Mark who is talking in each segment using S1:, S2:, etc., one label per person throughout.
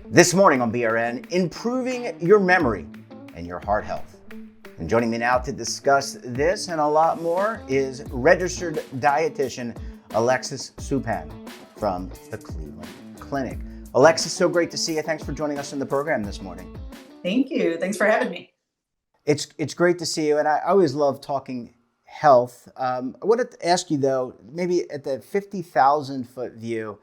S1: This morning on BRN, improving your memory and your heart health. And joining me now to discuss this and a lot more is registered dietitian Alexis Supan from the Cleveland Clinic. Alexis, so great to see you. Thanks for joining us in the program this morning.
S2: Thank you. Thanks for having me.
S1: It's great to see you, and I always love talking health. I wanted to ask you, though, maybe at the 50,000 foot view,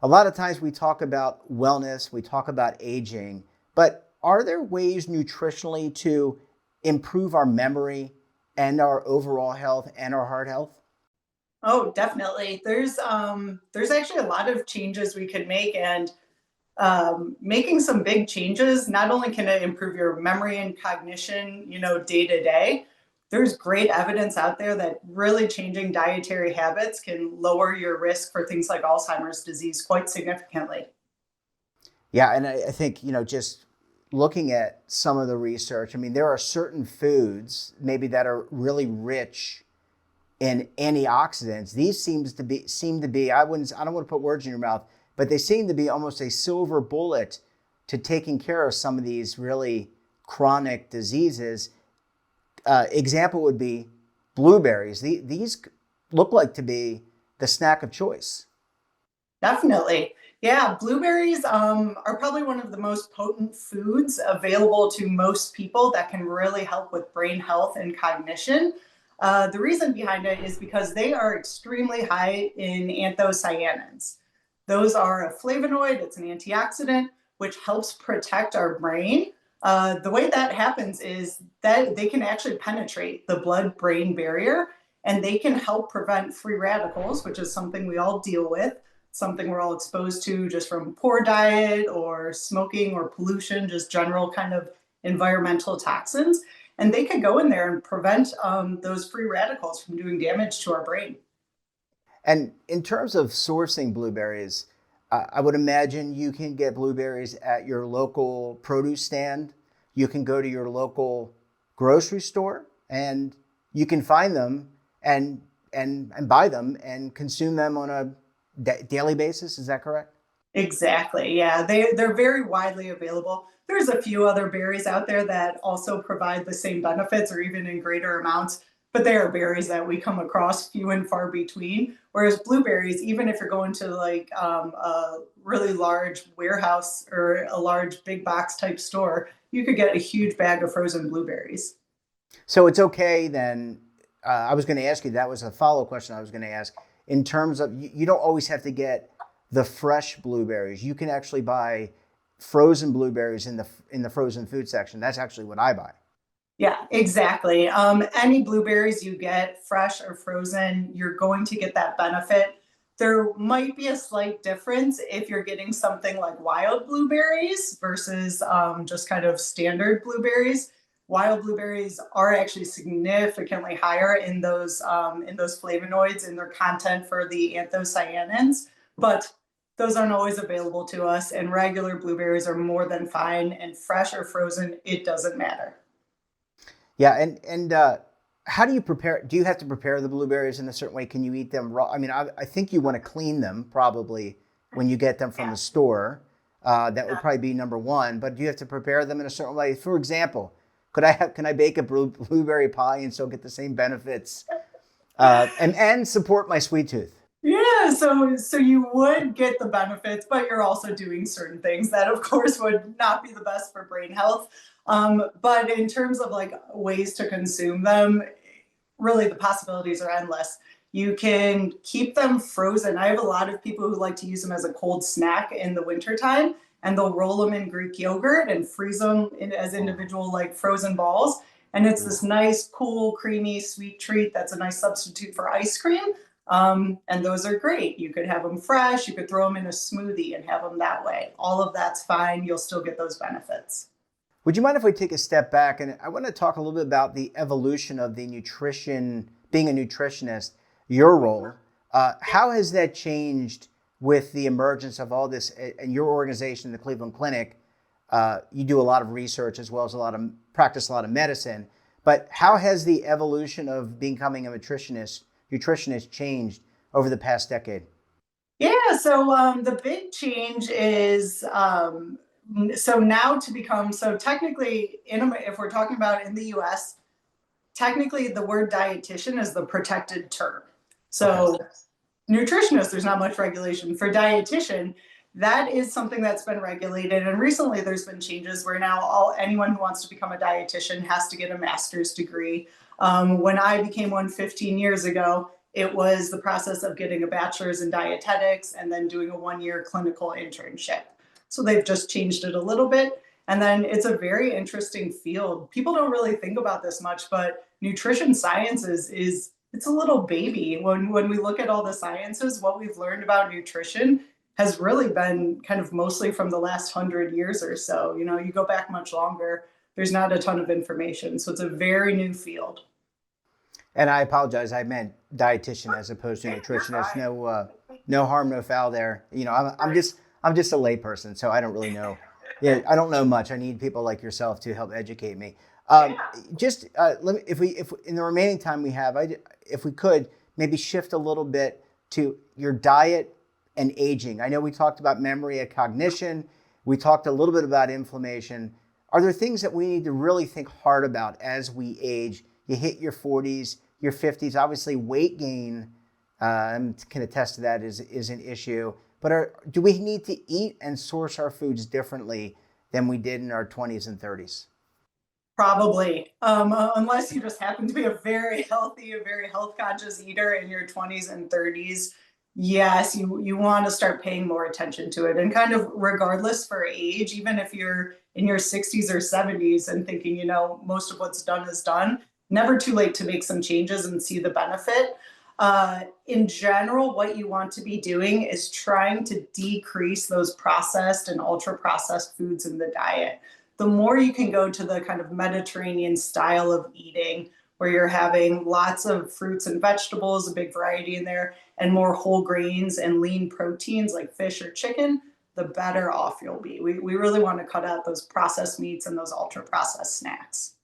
S1: a lot of times we talk about wellness, we talk about aging, but are there ways nutritionally to improve our memory and our overall health and our heart health?
S2: Oh, definitely. There's actually a lot of changes we could make, and making some big changes not only can it improve your memory and cognition, day to day. There's great evidence out there that really changing dietary habits can lower your risk for things like Alzheimer's disease quite significantly.
S1: Yeah, and I think, just looking at some of the research, I mean, there are certain foods maybe that are really rich in antioxidants. These seem to be I don't want to put words in your mouth, but they seem to be almost a silver bullet to taking care of some of these really chronic diseases. Example would be blueberries. These look like to be the snack of choice.
S2: Definitely. Yeah, blueberries are probably one of the most potent foods available to most people that can really help with brain health and cognition. The reason behind it is because they are extremely high in anthocyanins. Those are a flavonoid, it's an antioxidant, which helps protect our brain. The way that happens is that they can actually penetrate the blood brain barrier, and they can help prevent free radicals, which is something we all deal with, something we're all exposed to just from poor diet or smoking or pollution, just general kind of environmental toxins. And they could go in there and prevent those free radicals from doing damage to our brain.
S1: And in terms of sourcing blueberries, I would imagine you can get blueberries at your local produce stand. You can go to your local grocery store and you can find them and buy them and consume them on a daily basis. Is that correct?
S2: Exactly. Yeah, they're very widely available. There's a few other berries out there that also provide the same benefits or even in greater amounts, but they are berries that we come across few and far between. Whereas blueberries, even if you're going to like a really large warehouse or a large big box type store, you could get a huge bag of frozen blueberries.
S1: So it's okay then. I was going to ask you, that was a follow question I was going to ask. In terms of, you don't always have to get the fresh blueberries. You can actually buy frozen blueberries in the frozen food section. That's actually what I buy.
S2: Yeah, exactly. Any blueberries you get, fresh or frozen, you're going to get that benefit. There might be a slight difference if you're getting something like wild blueberries versus just kind of standard blueberries. Wild blueberries are actually significantly higher in those flavonoids in their content for the anthocyanins, but those aren't always available to us. And regular blueberries are more than fine. And fresh or frozen, it doesn't matter.
S1: Yeah, and how do you prepare? Do you have to prepare the blueberries in a certain way? Can you eat them raw? I mean, I think you want to clean them probably when you get them from
S2: Yeah.
S1: the store. That would probably be number one. But do you have to prepare them in a certain way? For example, can I bake a blueberry pie and still get the same benefits and support my sweet tooth?
S2: Yeah, so you would get the benefits, but you're also doing certain things that, of course, would not be the best for brain health. But in terms of like ways to consume them, really the possibilities are endless. You can keep them frozen. I have a lot of people who like to use them as a cold snack in the wintertime, and they'll roll them in Greek yogurt and freeze them as individual like frozen balls. And it's this nice, cool, creamy, sweet treat that's a nice substitute for ice cream. And those are great. You could have them fresh, you could throw them in a smoothie and have them that way. All of that's fine. You'll still get those benefits.
S1: Would you mind if we take a step back? And I want to talk a little bit about the evolution of the nutrition, being a nutritionist, your role. How has that changed with the emergence of all this and your organization, the Cleveland Clinic? You do a lot of research as well as practice a lot of medicine. But how has the evolution of becoming a nutritionist changed over the past decade?
S2: Yeah, so the big change is So now to become, so technically, if we're talking about in the US, technically the word dietitian is the protected term. So
S1: Okay.
S2: nutritionist, there's not much regulation. For dietitian, that is something that's been regulated. And recently there's been changes where now anyone who wants to become a dietitian has to get a master's degree. When I became one 15 years ago, it was the process of getting a bachelor's in dietetics and then doing a 1-year clinical internship. So they've just changed it a little bit. And then it's a very interesting field. People don't really think about this much, but nutrition sciences is it's a little baby. When we look at all the sciences, what we've learned about nutrition has really been kind of mostly from the last 100 years or so. You know, you go back much longer, there's not a ton of information. So it's a very new field.
S1: And I apologize. I meant dietitian as opposed to nutritionist. No, no harm, no foul there. You know, I'm just a layperson, so I don't really know. Yeah, I don't know much. I need people like yourself to help educate me. Um, just let me, if in the remaining time we have, if we could maybe shift a little bit to your diet and aging. I know we talked about memory and cognition. We talked a little bit about inflammation. Are there things that we need to really think hard about as we age? You hit your 40s, your 50s. Obviously, weight gain, I can attest to that, is an issue. But do we need to eat and source our foods differently than we did in our 20s and 30s?
S2: Probably, unless you just happen to be a very healthy, a very health conscious eater in your 20s and 30s. Yes, you want to start paying more attention to it, and kind of regardless for age, even if you're in your 60s or 70s and thinking, you know, most of what's done is done, never too late to make some changes and see the benefit. In general, what you want to be doing is trying to decrease those processed and ultra processed foods in the diet. The more you can go to the kind of Mediterranean style of eating, where you're having lots of fruits and vegetables, a big variety in there, and more whole grains and lean proteins like fish or chicken, the better off you'll be. We really want to cut out those processed meats and those ultra processed snacks.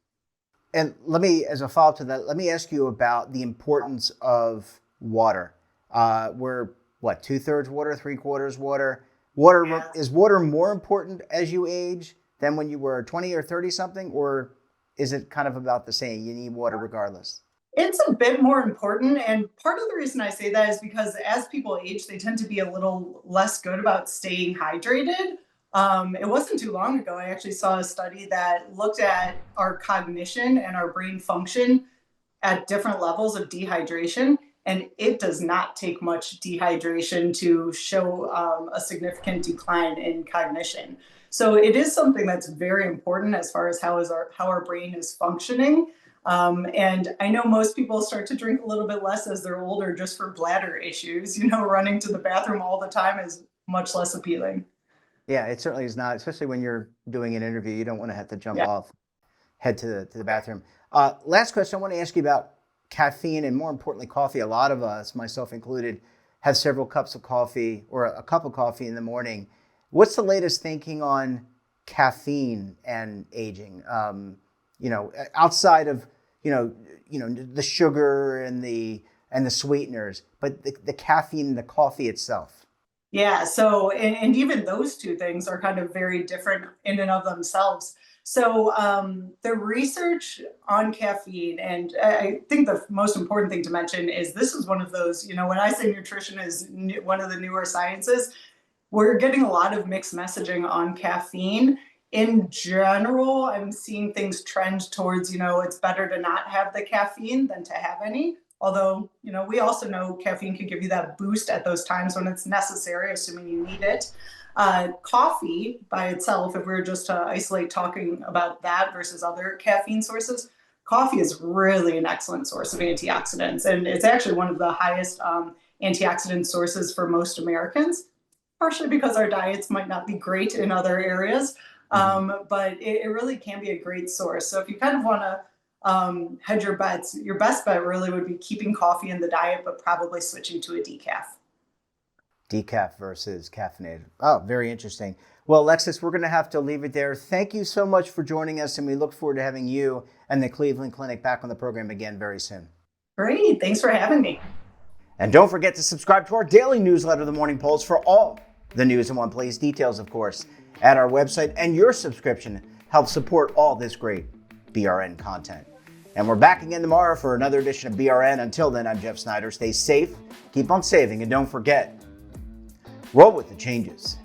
S1: And let me, as a follow up to that, let me ask you about the importance of water. We're what, 2/3 water, 3/4 water?
S2: Yeah.
S1: Is water more important as you age than when you were 20 or 30 something, or is it kind of about the same? You need water regardless.
S2: It's a bit more important. And part of the reason I say that is because as people age, they tend to be a little less good about staying hydrated. It wasn't too long ago, I actually saw a study that looked at our cognition and our brain function at different levels of dehydration. And it does not take much dehydration to show a significant decline in cognition. So it is something that's very important as far as how our brain is functioning. And I know most people start to drink a little bit less as they're older just for bladder issues. You know, running to the bathroom all the time is much less appealing.
S1: Yeah, it certainly is not, especially when you're doing an interview. You don't want to have to jump
S2: Yeah.
S1: off, head to the bathroom. Last question I want to ask you about caffeine and more importantly, coffee. A lot of us, myself included, have several cups of coffee or a cup of coffee in the morning. What's the latest thinking on caffeine and aging? Outside of the sugar and the sweeteners, but the caffeine and the coffee itself.
S2: Yeah. So, and even those two things are kind of very different in and of themselves. So, the research on caffeine, and I think the most important thing to mention is this is one of those, you know, when I say nutrition is one of the newer sciences, we're getting a lot of mixed messaging on caffeine. In general, I'm seeing things trend towards, you know, it's better to not have the caffeine than to have any. Although, you know, we also know caffeine can give you that boost at those times when it's necessary, assuming you need it. Coffee by itself, if we were just to isolate talking about that versus other caffeine sources, coffee is really an excellent source of antioxidants. And it's actually one of the highest antioxidant sources for most Americans, partially because our diets might not be great in other areas.
S1: Mhm.
S2: But it really can be a great source. So if you kind of want to hedge your bets, your best bet really would be keeping coffee in the diet, but probably switching to a decaf.
S1: Decaf versus caffeinated. Oh, very interesting. Well, Alexis, we're going to have to leave it there. Thank you so much for joining us, and we look forward to having you and the Cleveland Clinic back on the program again very soon.
S2: Great. Thanks for having me.
S1: And don't forget to subscribe to our daily newsletter, The Morning Pulse, for all the news in one place. Details, of course, at our website, and your subscription helps support all this great BRN content. And we're back again tomorrow for another edition of BRN. Until then, I'm Jeff Snyder. Stay safe, keep on saving, and don't forget, roll with the changes.